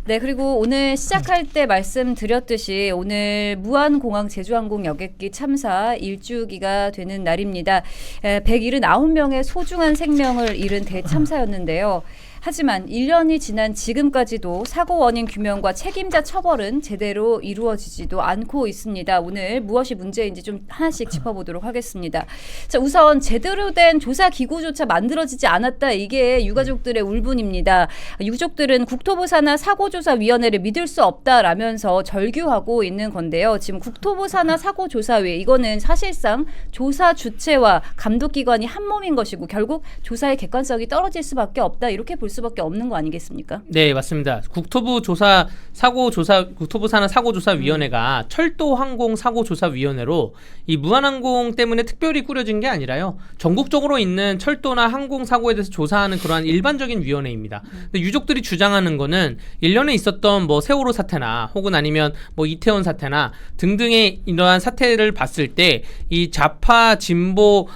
네, 그리고 오늘 시작할 때 말씀드렸듯이 오늘 무안공항 제주항공 여객기 참사 1주기가 되는 날입니다. 179명의 소중한 생명을 잃은 대참사였는데요. 하지만 1년이 지난 지금까지도 사고 원인 규명과 책임자 처벌은 제대로 이루어지지도 않고 있습니다. 오늘 무엇이 문제인지 좀 하나씩 짚어보도록 하겠습니다. 자, 우선 제대로 된 조사 기구조차 만들어지지 않았다. 이게 유가족들의 울분입니다. 유족들은 국토부 산하 사고조사위원회를 믿을 수 없다라면서 절규하고 있는 건데요. 지금 국토부 산하 사고조사위 이거는 사실상 조사 주체와 감독기관이 한 몸인 것이고 결국 조사의 객관성이 떨어질 수밖에 없다. 이렇게 볼 수밖에 없는 거 아니겠습니까? 네, 맞습니다. 국토부 산하 사고조사위원회가 철도항공 사고조사위원회로 이 무한항공 때문에 특별히 꾸려진 게 아니라요. 전국적으로 있는 철도나 항공 사고에 대해서 조사하는 그러한 일반적인 위원회입니다. 근데 유족들이 주장하는 거는 1년에 있었던 뭐 세월호 사태나 혹은 아니면 뭐 이태원 사태나 등등의 이러한 사태를 봤을 때 이 좌파 진보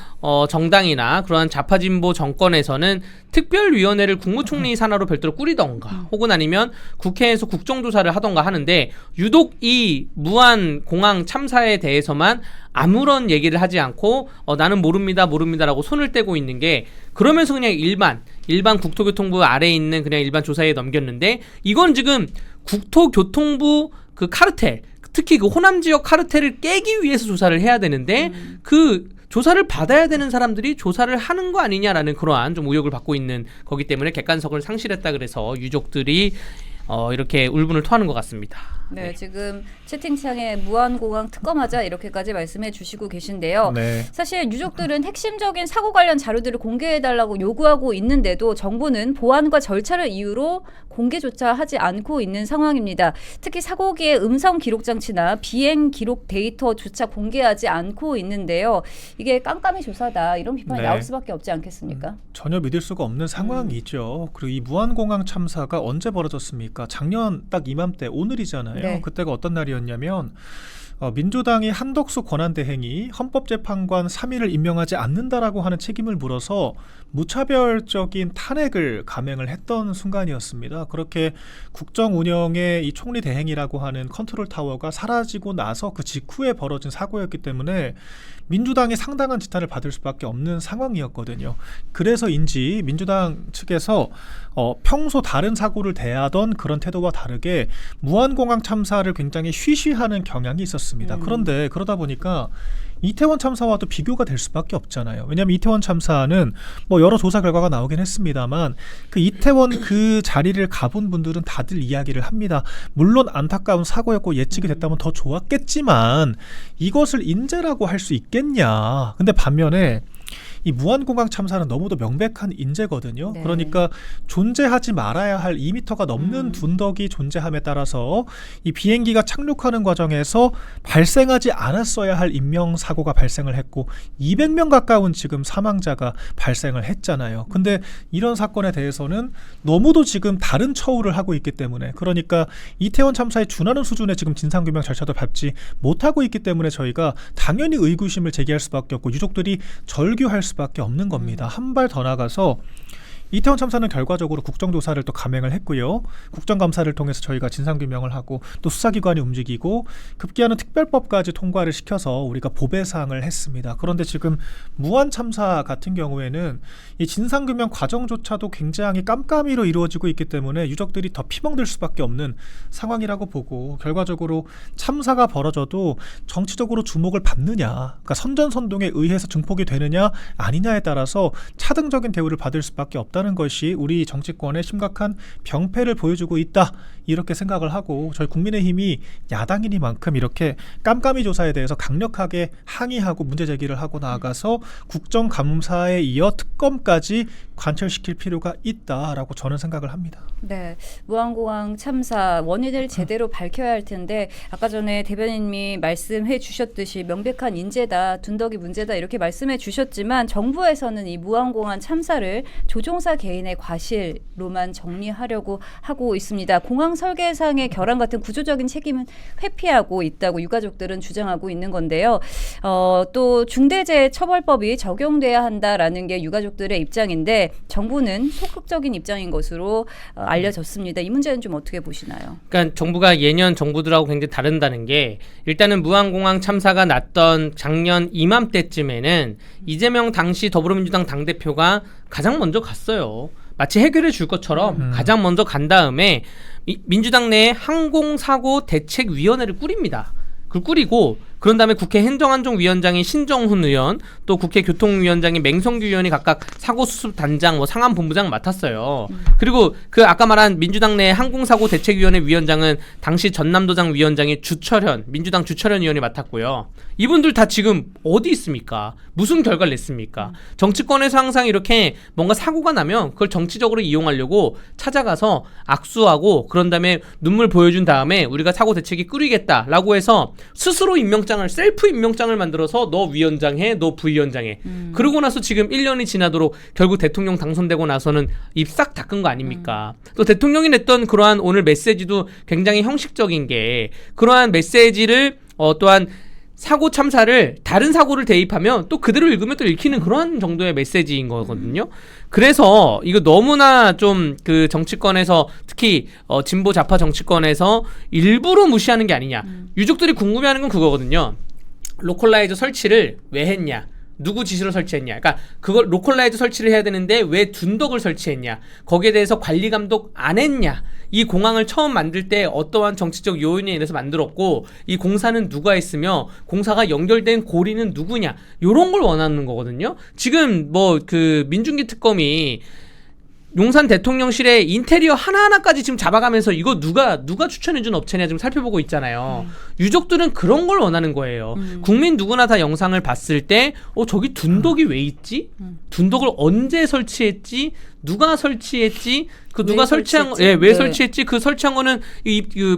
정당이나 그러한 좌파 진보 정권에서는 특별위원회를 국무총리 산하로 별도로 꾸리던가 혹은 아니면 국회에서 국정조사를 하던가 하는데 유독 이 무안공항 참사에 대해서만 아무런 얘기를 하지 않고 나는 모릅니다라고 손을 떼고 있는 게 그러면서 그냥 일반 국토교통부 아래에 있는 그냥 일반 조사에 넘겼는데 이건 지금 국토교통부 그 카르텔 특히 그 호남 지역 카르텔을 깨기 위해서 조사를 해야 되는데 그 조사를 받아야 되는 사람들이 조사를 하는 거 아니냐라는 그러한 좀 의혹을 받고 있는 거기 때문에 객관성을 상실했다 그래서 유족들이 이렇게 울분을 토하는 것 같습니다. 네, 지금 채팅창에 무안공항 특검하자 이렇게까지 말씀해 주시고 계신데요. 네. 사실 유족들은 핵심적인 사고 관련 자료들을 공개해달라고 요구하고 있는데도 정부는 보안과 절차를 이유로 공개조차 하지 않고 있는 상황입니다. 특히 사고기의 음성 기록 장치나 비행 기록 데이터조차 공개하지 않고 있는데요. 이게 깜깜이 조사다 이런 비판이 네. 나올 수밖에 없지 않겠습니까? 전혀 믿을 수가 없는 상황이죠. 그리고 이 무안공항 참사가 언제 벌어졌습니까? 작년 딱 이맘때 오늘이잖아요. 네. 그때가 어떤 날이었냐면 민주당이 한덕수 권한대행이 헌법재판관 3인을 임명하지 않는다라고 하는 책임을 물어서 무차별적인 탄핵을 감행을 했던 순간이었습니다. 그렇게 국정 운영의 이 총리 대행이라고 하는 컨트롤 타워가 사라지고 나서 그 직후에 벌어진 사고였기 때문에 민주당이 상당한 지탄을 받을 수밖에 없는 상황이었거든요. 그래서인지 민주당 측에서 평소 다른 사고를 대하던 그런 태도와 다르게 무안공항 참사를 굉장히 쉬쉬하는 경향이 있었습니다. 그런데 그러다 보니까 이태원 참사와도 비교가 될 수밖에 없잖아요. 왜냐하면 이태원 참사는 뭐 여러 조사 결과가 나오긴 했습니다만 그 이태원 그 자리를 가본 분들은 다들 이야기를 합니다. 물론 안타까운 사고였고 예측이 됐다면 더 좋았겠지만 이것을 인재라고 할 수 있겠냐. 근데 반면에 이 무안공항 참사는 너무도 명백한 인재거든요. 네. 그러니까 존재하지 말아야 할 2m가 넘는 둔덕이 존재함에 따라서 이 비행기가 착륙하는 과정에서 발생하지 않았어야 할 인명사고가 발생을 했고 200명 가까운 지금 사망자가 발생을 했잖아요. 근데 이런 사건에 대해서는 너무도 지금 다른 처우를 하고 있기 때문에 그러니까 이태원 참사에 준하는 수준의 지금 진상규명 절차도 밟지 못하고 있기 때문에 저희가 당연히 의구심을 제기할 수밖에 없고 유족들이 절규할 수밖에 없는 겁니다. 한 발 더 나가서 이태원 참사는 결과적으로 국정조사를 또 감행을 했고요. 국정감사를 통해서 저희가 진상규명을 하고 또 수사기관이 움직이고 급기야는 특별법까지 통과를 시켜서 우리가 보배상을 했습니다. 그런데 지금 무안 참사 같은 경우에는 이 진상규명 과정조차도 굉장히 깜깜이로 이루어지고 있기 때문에 유족들이 더 피멍들 수밖에 없는 상황이라고 보고 결과적으로 참사가 벌어져도 정치적으로 주목을 받느냐 그러니까 선전선동에 의해서 증폭이 되느냐 아니냐에 따라서 차등적인 대우를 받을 수밖에 없다 는 것이 우리 정치권의 심각한 병폐를 보여주고 있다 이렇게 생각을 하고 저희 국민의힘이 야당이니만큼 이렇게 깜깜이 조사에 대해서 강력하게 항의하고 문제 제기를 하고 나아가서 국정감사에 이어 특검까지 관철시킬 필요가 있다라고 저는 생각을 합니다. 네, 무안공항 참사 원인을 제대로 밝혀야 할 텐데 아까 전에 대변인님이 말씀해 주셨듯이 명백한 인재다, 둔덕이 문제다 이렇게 말씀해 주셨지만 정부에서는 이 무안공항 참사를 조종사 개인의 과실로만 정리하려고 하고 있습니다. 공항 공항 설계상의 결함 같은 구조적인 책임은 회피하고 있다고 유가족들은 주장하고 있는 건데요. 또 중대재해처벌법이 적용돼야 한다라는 게 유가족들의 입장인데 정부는 소극적인 입장인 것으로 알려졌습니다. 이 문제는 좀 어떻게 보시나요? 그러니까 정부가 예년 정부들하고 굉장히 다른다는 게 일단은 무안공항 참사가 났던 작년 이맘때쯤에는 이재명 당시 더불어민주당 당대표가 가장 먼저 갔어요. 마치 해결해 줄 것처럼 가장 먼저 간 다음에 민주당 내에 항공사고 대책위원회를 꾸립니다. 그걸 꾸리고 그런 다음에 국회 행정안전위원장인 신정훈 의원 또 국회 교통위원장인 맹성규 의원이 각각 사고수습단장 상안본부장 맡았어요. 그리고 그 아까 말한 민주당 내 항공사고대책위원회 위원장은 당시 전남도당 위원장인 주철현 민주당 주철현 의원이 맡았고요. 이분들 다 지금 어디 있습니까? 무슨 결과를 냈습니까? 정치권에서 항상 이렇게 뭔가 사고가 나면 그걸 정치적으로 이용하려고 찾아가서 악수하고 그런 다음에 눈물 보여준 다음에 우리가 사고 대책이 꾸리겠다라고 해서 스스로 임명장을 셀프 임명장을 만들어서 너 위원장 해, 너 부위원장 해. 그러고 나서 지금 1년이 지나도록 결국 대통령 당선되고 나서는 입 싹 닦은 거 아닙니까? 또 대통령이 냈던 그러한 오늘 메시지도 굉장히 형식적인 게 그러한 메시지를 또한 사고 참사를 다른 사고를 대입하면 또 그대로 읽으면 또 읽히는 그런 정도의 메시지인 거거든요. 그래서 이거 너무나 좀 그 정치권에서 특히 진보 좌파 정치권에서 일부러 무시하는 게 아니냐. 유족들이 궁금해하는 건 그거거든요. 로컬라이저 설치를 왜 했냐? 누구 지시로 설치했냐? 그러니까 그걸 로컬라이저 설치를 해야 되는데 왜 둔덕을 설치했냐? 거기에 대해서 관리 감독 안 했냐? 이 공항을 처음 만들 때 어떠한 정치적 요인에 인해서 만들었고 이 공사는 누가 했으며 공사가 연결된 고리는 누구냐? 요런 걸 원하는 거거든요. 지금 뭐 그 민중기 특검이 용산 대통령실의 인테리어 하나하나까지 지금 잡아가면서 이거 누가 추천해준 업체냐 지금 살펴보고 있잖아요. 유족들은 그런 걸 원하는 거예요. 국민 누구나 다 영상을 봤을 때 저기 둔덕이 왜 있지? 둔덕을 언제 설치했지? 누가 설치했지? 그 누가 설치한 거, 왜 설치했지? 그 설치한 거는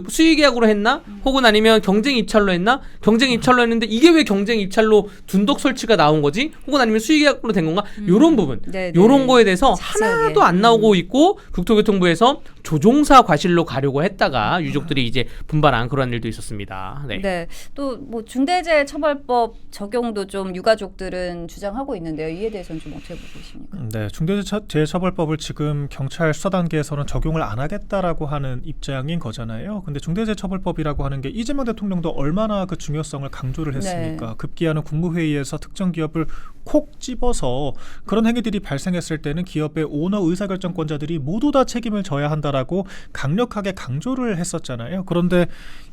수의 계약으로 했나? 혹은 아니면 경쟁 입찰로 했나? 경쟁 입찰로 했는데 이게 왜 경쟁 입찰로 둔덕 설치가 나온 거지? 혹은 아니면 수의 계약으로 된 건가? 요런 부분, 요런 거에 대해서 하나도 안 나오고 있고 국토교통부에서 조종사 과실로 가려고 했다가 유족들이 이제 분발한 그런 일도 있었습니다. 네. 또 뭐 중대재해처벌법 적용도 좀 유가족들은 주장하고 있는데요. 이에 대해서는 좀 어떻게 보고 계십니까? 네, 중대재해처벌법을 지금 경찰 수사 단계에서는 적용을 안 하겠다라고 하는 입장인 거잖아요. 근데 중대재해처벌법이라고 하는 게 이재명 대통령도 얼마나 그 중요성을 강조를 했습니까? 네. 급기야는 국무회의에서 특정 기업을 콕 집어서 그런 행위들이 발생했을 때는 기업의 오너 의사결정권자들이 모두 다 책임을 져야 한다라고 강력하게 강조를 했었잖아요. 그런데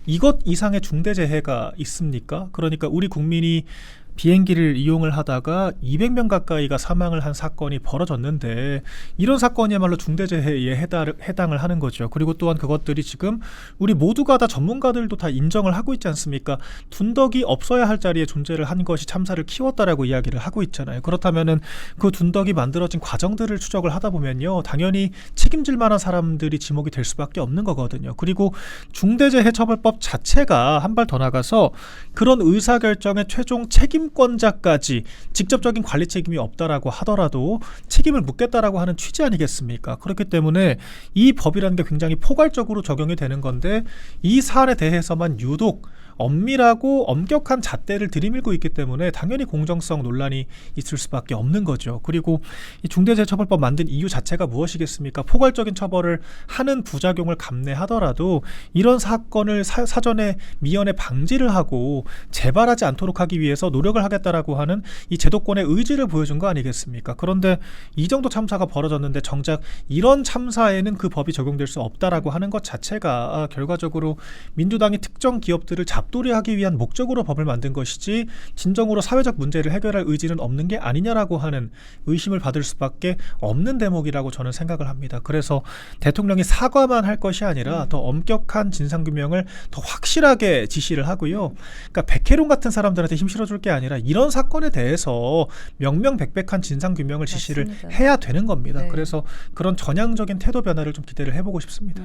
이것 이상의 중대재해가 있습니까? 그러니까 우리 국민이 비행기를 이용을 하다가 200명 가까이가 사망을 한 사건이 벌어졌는데 이런 사건이야말로 중대재해에 해당을 하는 거죠. 그리고 또한 그것들이 지금 우리 모두가 다 전문가들도 다 인정을 하고 있지 않습니까? 둔덕이 없어야 할 자리에 존재를 한 것이 참사를 키웠다라고 이야기를 하고 있잖아요. 그렇다면은 그 둔덕이 만들어진 과정들을 추적을 하다 보면요, 당연히 책임질 만한 사람들이 지목이 될 수밖에 없는 거거든요. 그리고 중대재해처벌법 자체가 한 발 더 나가서 그런 의사결정의 최종 책임권자까지 직접적인 관리 책임이 없다라고 하더라도 책임을 묻겠다라고 하는 취지 아니겠습니까? 그렇기 때문에 이 법이라는 게 굉장히 포괄적으로 적용이 되는 건데 이 사안에 대해서만 유독 엄밀하고 엄격한 잣대를 들이밀고 있기 때문에 당연히 공정성 논란이 있을 수밖에 없는 거죠. 그리고 이 중대재해처벌법 만든 이유 자체가 무엇이겠습니까? 포괄적인 처벌을 하는 부작용을 감내하더라도 이런 사건을 사전에 미연에 방지를 하고 재발하지 않도록 하기 위해서 노력을 하겠다라고 하는 이 제도권의 의지를 보여준 거 아니겠습니까? 그런데 이 정도 참사가 벌어졌는데 정작 이런 참사에는 그 법이 적용될 수 없다라고 하는 것 자체가 결과적으로 민주당이 특정 기업들을 잡돌이하기 위한 목적으로 법을 만든 것이지 진정으로 사회적 문제를 해결할 의지는 없는 게 아니냐라고 하는 의심을 받을 수밖에 없는 대목이라고 저는 생각을 합니다. 그래서 대통령이 사과만 할 것이 아니라 더 엄격한 진상규명을 더 확실하게 지시를 하고요. 그러니까 백혜룡 같은 사람들한테 힘 실어줄 게 아니라 이런 사건에 대해서 명명백백한 진상규명을 지시를 맞습니다. 해야 되는 겁니다. 네. 그래서 그런 전향적인 태도 변화를 좀 기대를 해보고 싶습니다.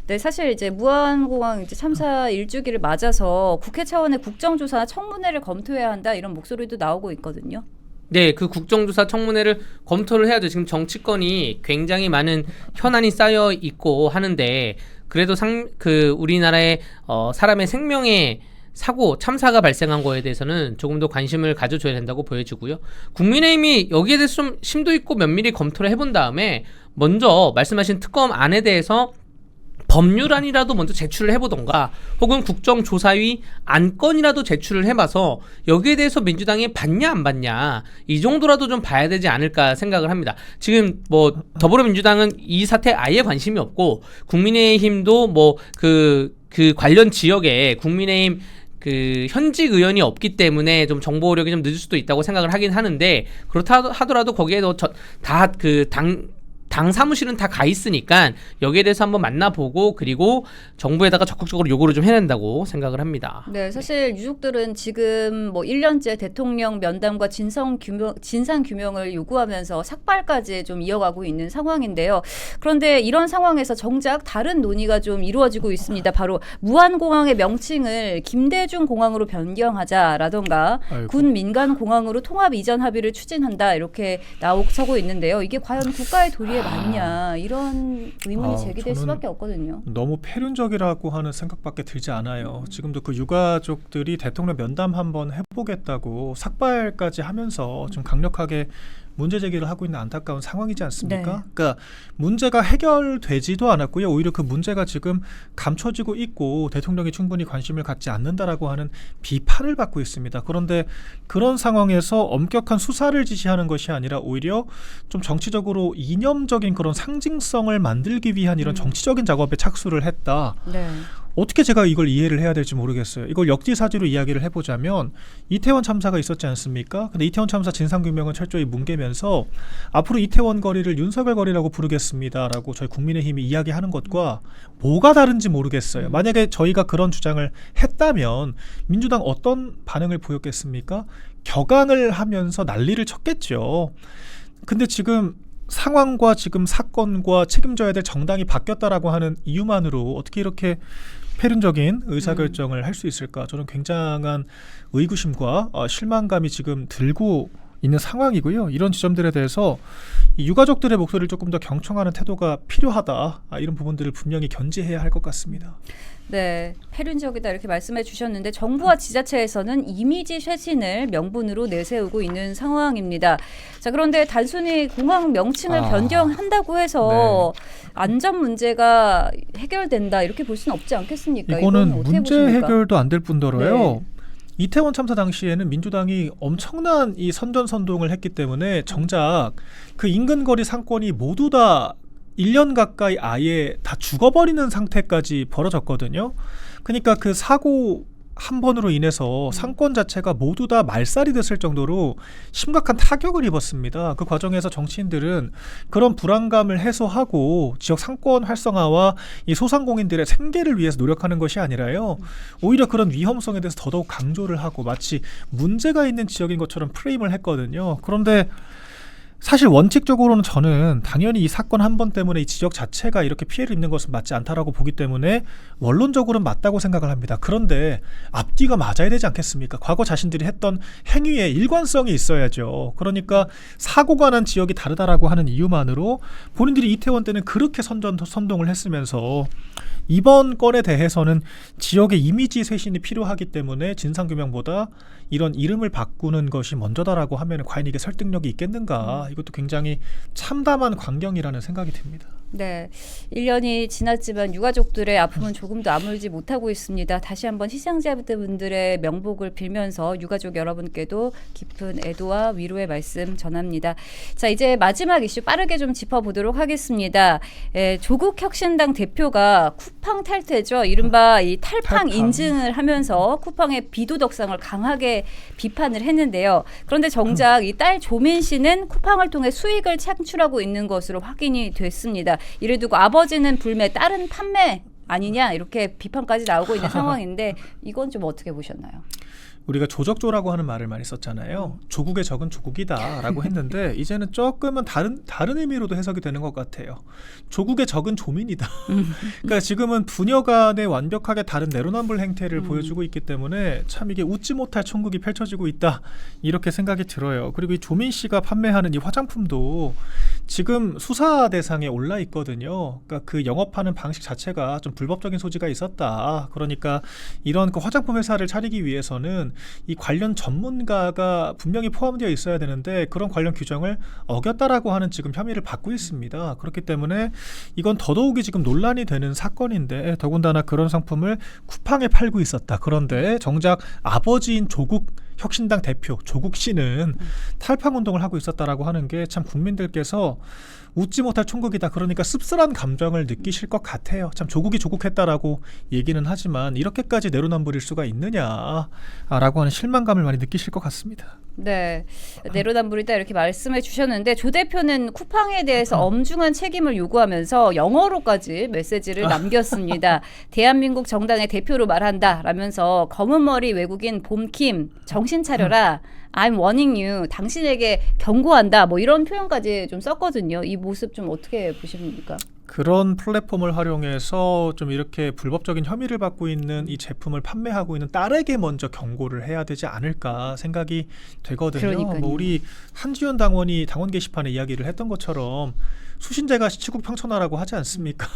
네, 사실 이제 무안공항 이제 참사 일주기를 맞아서 국회 차원의 국정조사나 청문회를 검토해야 한다 이런 목소리도 나오고 있거든요. 네, 그 국정조사 청문회를 검토를 해야죠. 지금 정치권이 굉장히 많은 현안이 쌓여 있고 하는데 그래도 우리나라의 사람의 생명에 사고 참사가 발생한 거에 대해서는 조금 더 관심을 가져줘야 된다고 보여지고요. 국민의힘이 여기에 대해서 좀 심도 있고 면밀히 검토를 해본 다음에 먼저 말씀하신 특검안에 대해서 법률안이라도 먼저 제출을 해보던가 혹은 국정조사위 안건이라도 제출을 해봐서 여기에 대해서 민주당이 받냐 안 받냐 이 정도라도 좀 봐야 되지 않을까 생각을 합니다. 지금 뭐 더불어민주당은 이 사태에 아예 관심이 없고 국민의힘도 뭐 그 관련 지역에 국민의힘 그 현직 의원이 없기 때문에 좀 정보력이 좀 늦을 수도 있다고 생각을 하긴 하는데 그렇다 하더라도 거기에도 다 당 사무실은 다 가 있으니까 여기에 대해서 한번 만나보고 그리고 정부에다가 적극적으로 요구를 좀 해야 된다고 생각을 합니다. 네, 사실 유족들은 지금 뭐 1년째 대통령 면담과 진상 규명을 요구하면서 삭발까지 좀 이어가고 있는 상황인데요. 그런데 이런 상황에서 정작 다른 논의가 좀 이루어지고 있습니다. 바로 무안공항의 명칭을 김대중 공항으로 변경하자라던가 군 민간 공항으로 통합 이전 합의를 추진한다 이렇게 나서고 있는데요. 이게 과연 국가의 도리에 맞냐 이런 의문이 제기될 수밖에 없거든요. 너무 폐륜적이라고 하는 생각밖에 들지 않아요. 지금도 그 유가족들이 대통령 면담 한번 해보겠다고 삭발까지 하면서 좀 강력하게 문제 제기를 하고 있는 안타까운 상황이지 않습니까? 네. 그러니까 문제가 해결되지도 않았고요. 오히려 그 문제가 지금 감춰지고 있고 대통령이 충분히 관심을 갖지 않는다라고 하는 비판을 받고 있습니다. 그런데 그런 상황에서 엄격한 수사를 지시하는 것이 아니라 오히려 좀 정치적으로 이념적인 그런 상징성을 만들기 위한 이런 정치적인 작업에 착수를 했다. 네. 어떻게 제가 이걸 이해를 해야 될지 모르겠어요. 이걸 역지사지로 이야기를 해보자면 이태원 참사가 있었지 않습니까? 근데 이태원 참사 진상규명은 철저히 뭉개면서 앞으로 이태원 거리를 윤석열 거리라고 부르겠습니다라고 저희 국민의힘이 이야기하는 것과 뭐가 다른지 모르겠어요. 만약에 저희가 그런 주장을 했다면 민주당 어떤 반응을 보였겠습니까? 격앙을 하면서 난리를 쳤겠죠. 근데 지금 상황과 지금 사건과 책임져야 될 정당이 바뀌었다라고 하는 이유만으로 어떻게 이렇게 폐륜적인 의사결정을 할 수 있을까? 저는 굉장한 의구심과 실망감이 지금 들고 있는 상황이고요. 이런 지점들에 대해서 이 유가족들의 목소리를 조금 더 경청하는 태도가 필요하다. 이런 부분들을 분명히 견지해야 할 것 같습니다. 네, 폐륜적이다 이렇게 말씀해 주셨는데 정부와 지자체에서는 이미지 쇄신을 명분으로 내세우고 있는 상황입니다. 자, 그런데 단순히 공항 명칭을 변경한다고 해서 안전 문제가 해결된다 이렇게 볼 수는 없지 않겠습니까? 이거는 어떻게 문제 보십니까? 해결도 안 될 뿐더러요. 네. 이태원 참사 당시에는 민주당이 엄청난 이 선전선동을 했기 때문에 정작 그 인근 거리 상권이 모두 다 1년 가까이 아예 다 죽어버리는 상태까지 벌어졌거든요. 그러니까 그 사고 한 번으로 인해서 상권 자체가 모두 다 말살이 됐을 정도로 심각한 타격을 입었습니다. 그 과정에서 정치인들은 그런 불안감을 해소하고 지역 상권 활성화와 이 소상공인들의 생계를 위해서 노력하는 것이 아니라요. 오히려 그런 위험성에 대해서 더더욱 강조를 하고 마치 문제가 있는 지역인 것처럼 프레임을 했거든요. 그런데 사실 원칙적으로는 저는 당연히 이 사건 한 번 때문에 이 지역 자체가 이렇게 피해를 입는 것은 맞지 않다라고 보기 때문에 원론적으로는 맞다고 생각을 합니다. 그런데 앞뒤가 맞아야 되지 않겠습니까? 과거 자신들이 했던 행위에 일관성이 있어야죠. 그러니까 사고가 난 지역이 다르다라고 하는 이유만으로 본인들이 이태원 때는 그렇게 선동을 했으면서 이번 건에 대해서는 지역의 이미지 쇄신이 필요하기 때문에 진상규명보다 이런 이름을 바꾸는 것이 먼저다라고 하면 과연 이게 설득력이 있겠는가? 이것도 굉장히 참담한 광경이라는 생각이 듭니다. 네, 1년이 지났지만 유가족들의 아픔은 조금도 아물지 못하고 있습니다. 다시 한번 희생자분들의 명복을 빌면서 유가족 여러분께도 깊은 애도와 위로의 말씀 전합니다. 자, 이제 마지막 이슈 빠르게 좀 짚어보도록 하겠습니다. 조국혁신당 대표가 쿠팡 탈퇴죠. 이른바 이 탈팡 인증을 하면서 쿠팡의 비도덕성을 강하게 비판을 했는데요. 그런데 정작 이 딸 조민 씨는 쿠팡을 통해 수익을 창출하고 있는 것으로 확인이 됐습니다. 이를 두고 아버지는 불매, 딸은 판매 아니냐 이렇게 비판까지 나오고 있는 상황인데 이건 좀 어떻게 보셨나요? 우리가 조적조라고 하는 말을 많이 썼잖아요. 조국의 적은 조국이다라고 했는데 이제는 조금은 다른 의미로도 해석이 되는 것 같아요. 조국의 적은 조민이다. 그러니까 지금은 부녀 간에 완벽하게 다른 내로남불 행태를 보여주고 있기 때문에 참 이게 웃지 못할 천국이 펼쳐지고 있다. 이렇게 생각이 들어요. 그리고 이 조민 씨가 판매하는 이 화장품도 지금 수사 대상에 올라 있거든요. 그러니까 그 영업하는 방식 자체가 좀 불법적인 소지가 있었다. 그러니까 이런 그 화장품 회사를 차리기 위해서는 이 관련 전문가가 분명히 포함되어 있어야 되는데 그런 관련 규정을 어겼다라고 하는 지금 혐의를 받고 있습니다. 그렇기 때문에 이건 더더욱이 지금 논란이 되는 사건인데 더군다나 그런 상품을 쿠팡에 팔고 있었다. 그런데 정작 아버지인 조국 혁신당 대표 조국 씨는 탈팡 운동을 하고 있었다라고 하는 게 참 국민들께서 웃지 못할 총극이다. 그러니까 씁쓸한 감정을 느끼실 것 같아요. 참 조국이 조국했다라고 얘기는 하지만 이렇게까지 내로남불일 수가 있느냐라고 하는 실망감을 많이 느끼실 것 같습니다. 네, 내로남불이다 이렇게 말씀해 주셨는데 조 대표는 쿠팡에 대해서 엄중한 책임을 요구하면서 영어로까지 메시지를 남겼습니다. 대한민국 정당의 대표로 말한다 라면서 검은 머리 외국인 봄킴 정신 차려라. I'm warning you. 당신에게 경고한다. 뭐 이런 표현까지 좀 썼거든요. 이 모습 좀 어떻게 보십니까? 그런 플랫폼을 활용해서 좀 이렇게 불법적인 혐의를 받고 있는 이 제품을 판매하고 있는 딸에게 먼저 경고를 해야 되지 않을까 생각이 되거든요. 그러니까요. 뭐 우리 한지원 당원이 당원 게시판에 이야기를 했던 것처럼 수신제가 시치국 평천하라고 하지 않습니까?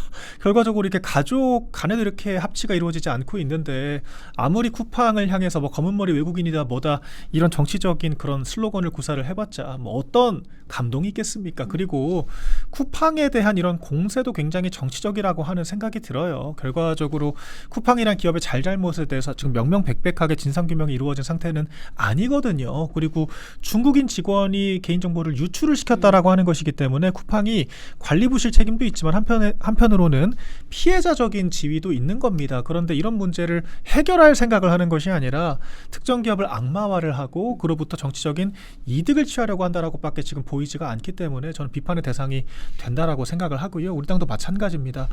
결과적으로 이렇게 가족 간에도 이렇게 합치가 이루어지지 않고 있는데 아무리 쿠팡을 향해서 뭐 검은머리 외국인이다 뭐다 이런 정치적인 그런 슬로건을 구사를 해봤자 뭐 어떤 감동이 있겠습니까? 그리고 쿠팡에 대한 이런 공세도 굉장히 정치적이라고 하는 생각이 들어요. 결과적으로 쿠팡이란 기업의 잘잘못에 대해서 지금 명명백백하게 진상규명이 이루어진 상태는 아니거든요. 그리고 중국인 직원이 개인정보를 유출을 시켰다라고 하는 것이기 때문에 쿠팡이 관리부실 책임도 있지만 한편으로는 피해자적인 지위도 있는 겁니다. 그런데 이런 문제를 해결할 생각을 하는 것이 아니라 특정 기업을 악마화를 하고 그로부터 정치적인 이득을 취하려고 한다라고밖에 지금 보이지가 않기 때문에 저는 비판의 대상이 된다라고 생각을 하고요. 우리 당도 마찬가지입니다.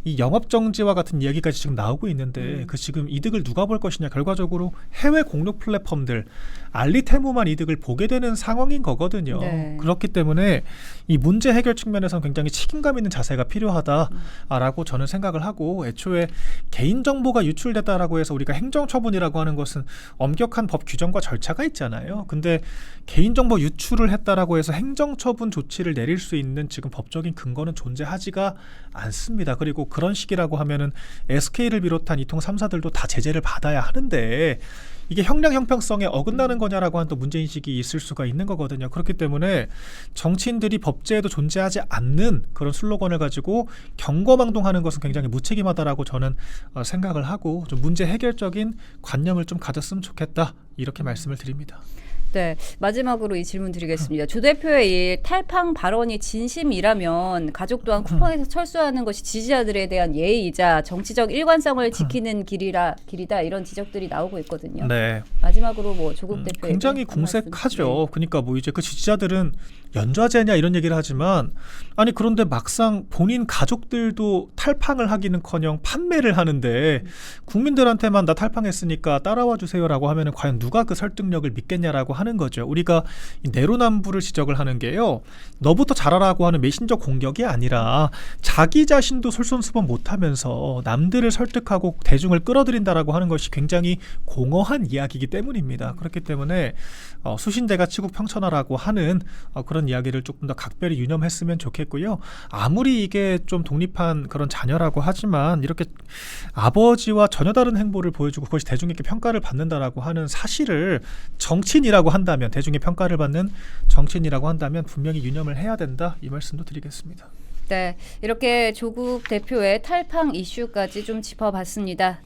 이 영업정지와 같은 이야기까지 지금 나오고 있는데 그 지금 이득을 누가 볼 것이냐. 결과적으로 해외 공룡 플랫폼들 알리테모만 이득을 보게 되는 상황인 거거든요. 네. 그렇기 때문에 이 문제 해결 측면에서는 굉장히 책임감 있는 자세가 필요하다라고 저는 생각을 하고 애초에 개인정보가 유출됐다라고 해서 우리가 행정처분이라고 하는 것은 엄격한 법 규정과 절차가 있잖아요. 근데 개인정보 유출을 했다라고 해서 행정처분 조치를 내릴 수 있는 지금 법적인 근거는 존재하지가 않습니다. 그리고 그런 식이라고 하면은 SK를 비롯한 이통 3사들도 다 제재를 받아야 하는데 이게 형량 형평성에 어긋나는 거냐라고 하는 또 문제인식이 있을 수가 있는 거거든요. 그렇기 때문에 정치인들이 법제에도 존재하지 않는 그런 슬로건을 가지고 경거망동하는 것은 굉장히 무책임하다라고 저는 생각을 하고 좀 문제 해결적인 관념을 좀 가졌으면 좋겠다 이렇게 말씀을 드립니다. 네, 마지막으로 이 질문 드리겠습니다. 조 대표의 이 탈팡 발언이 진심이라면 가족 또한 쿠팡에서 철수하는 것이 지지자들에 대한 예의이자 정치적 일관성을 지키는 길이다 이런 지적들이 나오고 있거든요. 네. 마지막으로 뭐 조국 대표 굉장히 궁색하죠. 그러니까 뭐 이제 그 지지자들은 연좌제냐 이런 얘기를 하지만 아니 그런데 막상 본인 가족들도 탈팡을 하기는커녕 판매를 하는데 국민들한테만 나 탈팡했으니까 따라와 주세요라고 하면은 과연 누가 그 설득력을 믿겠냐라고 하는 거죠. 우리가 이 내로남불을 지적을 하는 게요. 너부터 잘하라고 하는 메신저 공격이 아니라 자기 자신도 솔선수범 못하면서 남들을 설득하고 대중을 끌어들인다라고 하는 것이 굉장히 공허한 이야기이기 때문입니다. 그렇기 때문에 수신제가 치국 평천하라고 하는 그런 이야기를 조금 더 각별히 유념했으면 좋겠고요. 아무리 이게 좀 독립한 그런 자녀라고 하지만 이렇게 아버지와 전혀 다른 행보를 보여주고 그것이 대중에게 평가를 받는다라고 하는 사실을 정치인이라고 한다면 대중의 평가를 받는 정치인이라고 한다면 분명히 유념을 해야 된다 이 말씀도 드리겠습니다. 네, 이렇게 조국 대표의 탈팡 이슈까지 좀 짚어봤습니다.